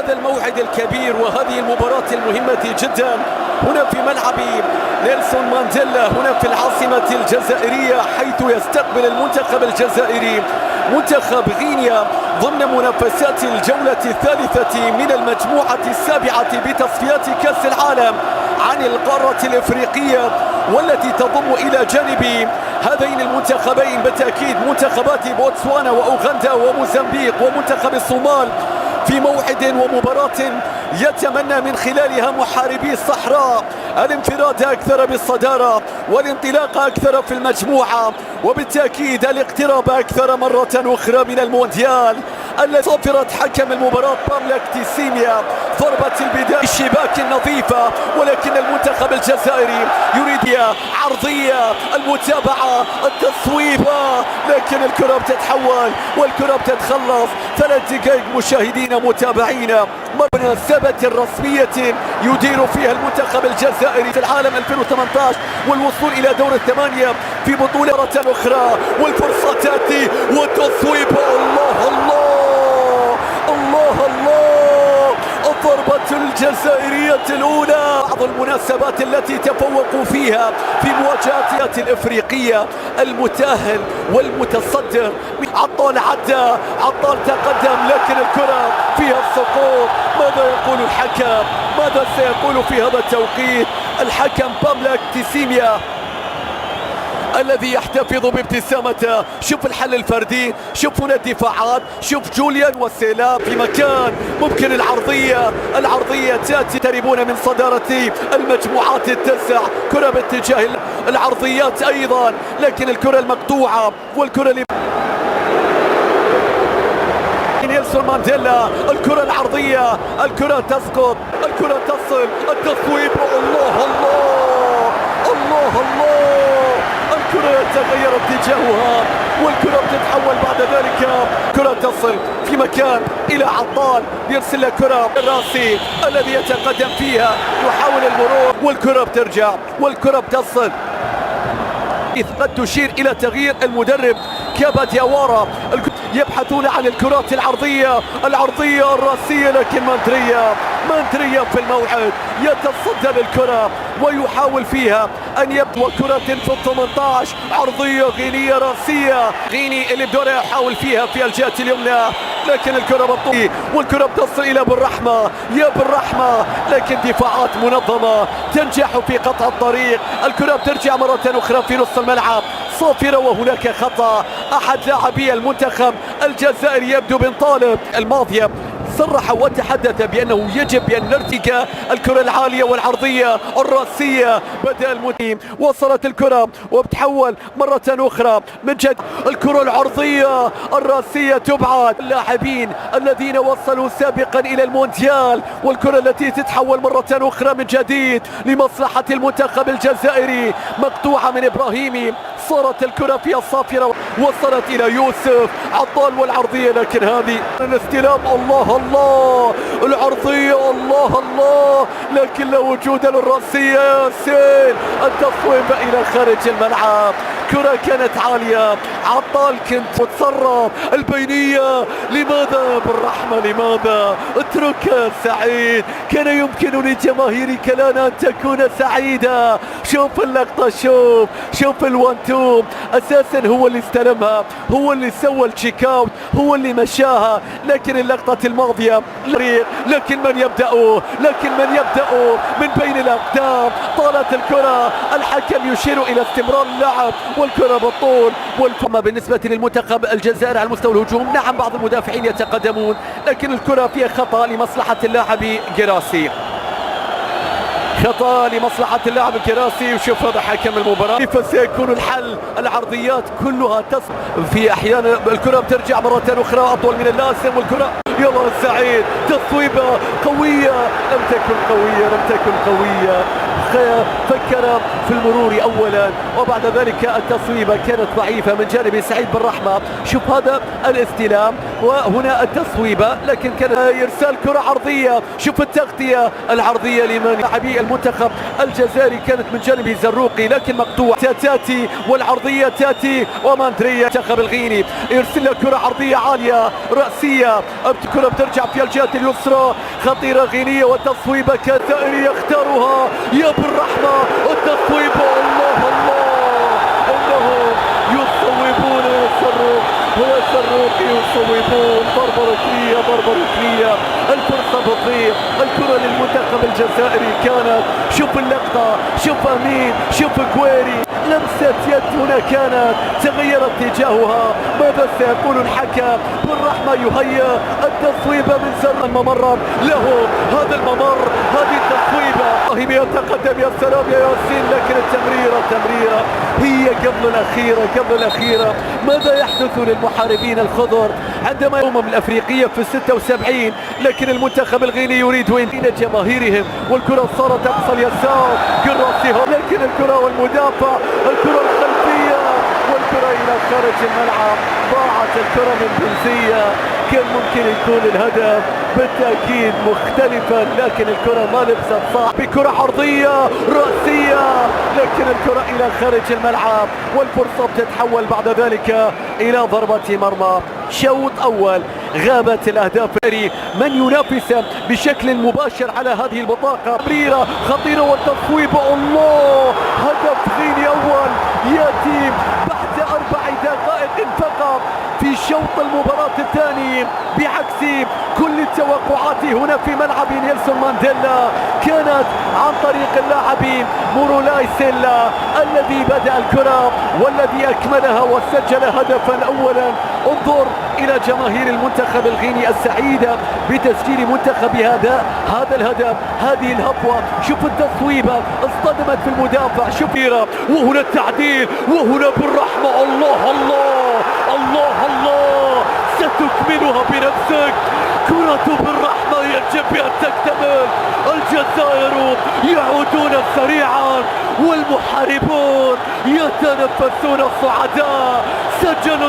هذا الموعد الكبير وهذه المباراة المهمة جدا هنا في ملعب نيلسون مانديلا هنا في العاصمة الجزائرية، حيث يستقبل المنتخب الجزائري منتخب غينيا ضمن منافسات الجولة الثالثة من المجموعة السابعة بتصفيات كأس العالم عن القارة الإفريقية، والتي تضم إلى جانب هذين المنتخبين بالتأكيد منتخبات بوتسوانا وأوغندا وموزمبيق ومنتخب الصومال، في موعد ومباراة يتمنى من خلالها محاربي الصحراء الانفراد أكثر بالصدارة والانطلاق أكثر في المجموعة، وبالتأكيد الاقتراب أكثر مرة أخرى من المونديال. التي صفرت حكم المباراة باملاك تيسيميا ضربة البداية الشباك النظيفة، ولكن المنتخب الجزائري يريد عرضية المتابعة التصويبة، لكن الكرة بتتحول والكرة بتتخلص. 3 دقائق مشاهدين متابعين، مناسبة رسمية يدير فيها المنتخب الجزائري في العالم 2018 والوصول إلى دور الثمانية في بطولة مرة أخرى، والفرصة تأتي والتصويب. الله الله الله الله، الضربة الجزائرية الأولى. بعض المناسبات التي تفوقوا فيها في مواجهات الإفريقية، المتأهل والمتصدر. عطال عدى، عطال تقدم، لكن الكرة فيها السقوط. ماذا يقول الحكم؟ ماذا سيقول في هذا التوقيت الحكم باملاك تيسيميا الذي يحتفظ بابتسامته؟ شوف الحل الفردي، شوف هنا الدفاعات، شوف جوليان وسيلا في مكان ممكن العرضية تأتي. تقتربون من صدارة المجموعات التسع، كرة باتجاه العرضيات أيضا، لكن الكرة المقطوعة والكرة نيلسون مانديلا، الكرة العرضية، الكرة تسقط، الكرة تصل، التصويب. الله الله الله الله، الكرة يتغير اتجاهها والكرة بتتحول بعد ذلك. كرة تصل في مكان إلى عطال، يرسل كرة الراسي الذي يتقدم فيها، يحاول المرور والكرة بترجع والكرة بتصل. قد تشير إلى تغيير المدرب كابا دياوارا. يبحثون عن الكرات العرضية الراسية، لكن مانتريا في الموعد يتصدى للكرة ويحاول فيها أن يبدو كرة في ال18 عرضية غينية راسية. غيني اللي بدوره يحاول فيها في الجهة اليمنى، لكن الكرة بتطول والكرة بتصل إلى بالرحمة، يا بالرحمة، لكن دفاعات منظمة تنجح في قطع الطريق. الكرة بترجع مرة أخرى في نص الملعب صافرة، وهناك خطأ. أحد لاعبي المنتخب الجزائري يبدو بن طالب الماضية صرح وتحدث بأنه يجب أن نرتقي الكرة العالية والعرضية الراسية بدأ المتيم. وصلت الكرة وبتحول مرة أخرى من جد، الكرة العرضية الراسية تبعد. اللاعبين الذين وصلوا سابقا إلى المونديال، والكرة التي تتحول مرة أخرى من جديد لمصلحة المنتخب الجزائري، مقطوعة من إبراهيمي. صارت الكرة في الصافرة، وصلت إلى يوسف عطال والعرضية، لكن هذه الاستلام. الله الله، العرضية. الله الله، لكن لا وجود للراسية. ياسين التصويب إلى خارج الملعب. كرة كانت عالية، عطال كنت متصرف. البينية، لماذا بالرحمة؟ لماذا؟ اترك سعيد، كان يمكن لجماهيرك الآن أن تكون سعيدة. شوف اللقطة، شوف الوان تو، أساسا هو اللي استلمها، هو اللي سوى التشيك اوت، هو اللي مشاها، لكن اللقطة الماضية لكن من يبدأ من بين الأقدام. طالت الكرة، الحكم يشير إلى استمرار اللعب والكرة بالطول. والفما بالنسبة للمنتخب الجزائري على مستوى الهجوم، نعم بعض المدافعين يتقدمون، لكن الكرة فيها خطأ لمصلحة اللاعب جراسي، خطأ لمصلحة اللاعب الكراسي. وشوف هذا حكم المباراة. كيف سيكون الحل؟ العرضيات كلها تصل في أحيان، الكرة بترجع مرة أخرى أطول من اللازم، والكرة يلا سعيد، تصويبة قوية، لم تكن قوية. فكر في المرور أولا، وبعد ذلك التصويبة كانت ضعيفة من جانب سعيد بالرحمة. شوف هذا الاستلام، وهنا التصويبة، لكن كان إرسال كرة عرضية. شوف التغطية العرضية لمن لاعبي المنتخب الجزائري كانت من جانب زروقي لكن مقطوعة. تاتي والعرضية تاتي وماندريا المنتخب الغيني يرسل له كرة عرضية عالية رأسية، الكرة بترجع في الجهة اليسرى، خطيرة غينية وتصويبة كثائري يختارها يا بالرحمة. التصويبة الله الله، انهم يصوبون ويسرون ويسرون يصوبون. ضربة ركنية ضربة ركنية، الفرصة بتضيع، الكرة للمنتخب الجزائري كانت. شوف اللقطة، شوف امين، شوف كويري، لمسة يد هنا كانت تغير اتجاهها. ماذا سيقول الحكم؟ بالرحمة يهيأ التصويبة من زر الممر له، هذا الممر هذه التصويبة يتقدم. يا سلام يا ياسين، لكن التمريرة هي قبل الأخيرة. ماذا يحدث للمحاربين الخضر عندما الأمم الأفريقية في 76 لكن المنتخب الغيني يريد وين جماهيرهم، والكرة صارت أقصى اليسار قراصيها، لكن الكرة والمدافع الكرة الخلفية والكرة إلى خارج الملعب. ضاعت الكرة من بنزية، كان ممكن يكون الهدف بالتأكيد مختلفا، لكن الكرة ما لبست صح. بكرة عرضية رأسية لكن الكرة إلى خارج الملعب، والفرصة بتتحول بعد ذلك إلى ضربة مرمى. شوط أول غابت الأهداف، من ينافس بشكل مباشر على هذه البطاقة. تمريرة خطيرة والتصويب، الله، هدف غيني أول يأتي بعد 4 دقائق فقط في شوط المباراة الثاني، بعكس كل التوقعات هنا في ملعب نيلسون مانديلا. كانت عن طريق اللاعب مورولاي سيلا الذي بدأ الكرة والذي أكملها وسجل هدفا أولا. انظر إلى جماهير المنتخب الغيني السعيدة بتسجيل منتخب هذا الهدف، هذه الهفوة. شوف التصويبة اصطدمت في المدافع، شوف وهنا التعديل، وهنا بالرحمة الله الله الله الله، ستكملها بنفسك. كرة بالرحمة يجب أن تكتمل. الجزائر يعودون سريعا والمحاربون يتنفسون الصعداء. سجلوا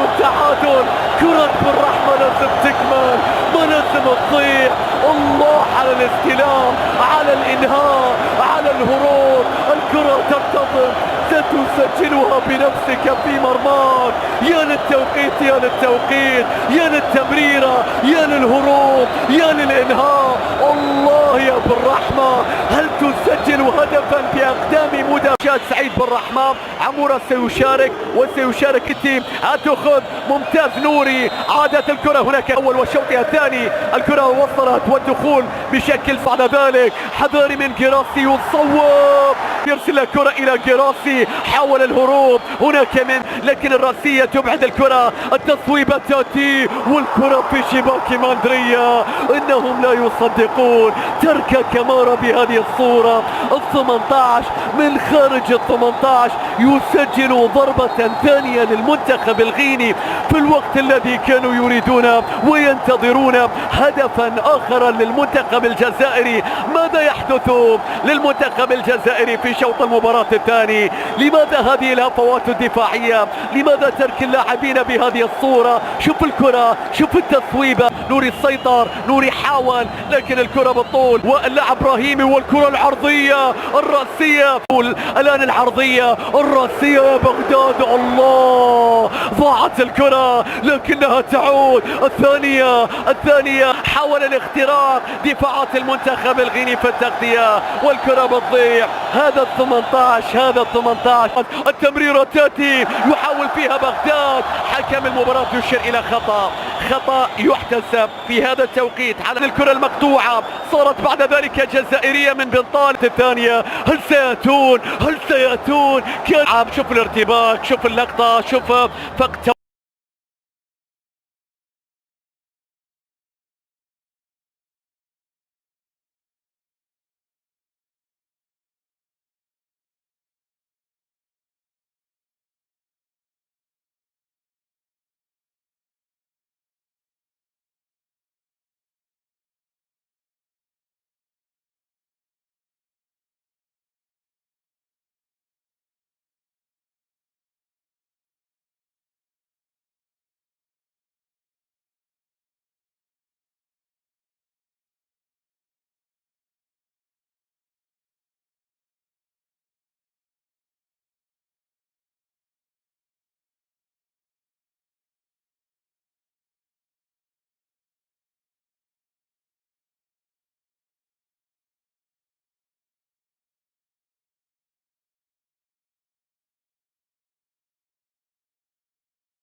التعادل. كرة بالرحمة لازم تكمل، ما لازم تضيع. الله على الاستلام، على الإنهاء، على الهروب. الكرة تنتظر، ستسجلها بنفسك في مرماك. يا للتوقيت، يا للتمريرة، يا للهروب، يا للإنهاء. الله يا بالرحمة، هل تسجل هدفا بأقدام مدافع سعيد بالرحمة؟ عمورة سيشارك التيم. هتأخذ ممتاز نوري، عادت الكرة هناك أول وشوطها الثاني. الكرة وصلت والدخول بشكل بعد ذلك حذاري من جراسي، يصوب، يرسل الكرة إلى جراسي، حاول الهروب هناك لكن الرأسية تبعد الكرة. التصويبة تأتي والكرة في شباك ماندريا. إنهم لا يصدقون ترك كامارا بهذه الصورة. 18 من خارج 18 يسجل ضربة ثانية للمنتخب الغيني في الوقت الذي كانوا يريدون وينتظرون هدفا آخر للمنتخب الجزائري. ماذا يحدث للمنتخب الجزائري في شوط المباراة الثاني؟ لماذا هذه الهفوات الدفاعية؟ لماذا ترك اللاعبين بهذه الصورة؟ شوف الكرة، شوف التصويبة. نوري السيطر، نوري حاول، لكن الكرة بالطول واللاعب ابراهيمي، والكرة العرضية الرأسية. الآن العرضية الرأسية يا بغداد، الله، ضاعت الكرة لكنها تعود. الثانية حاول الاختراق دفاعات المنتخب الغيني في التغطية والكرة بتضيع. هذا ال 18 التمريرة تأتي يحاول فيها بغداد. حكم المباراة يشير إلى خطأ يحتسب في هذا التوقيت على الكرة المقطوعة. صارت بعد ذلك جزائرية من بنطال. الثانية، هل سيأتون؟ كان شوف الارتباك، شوف اللقطة، شوف فقط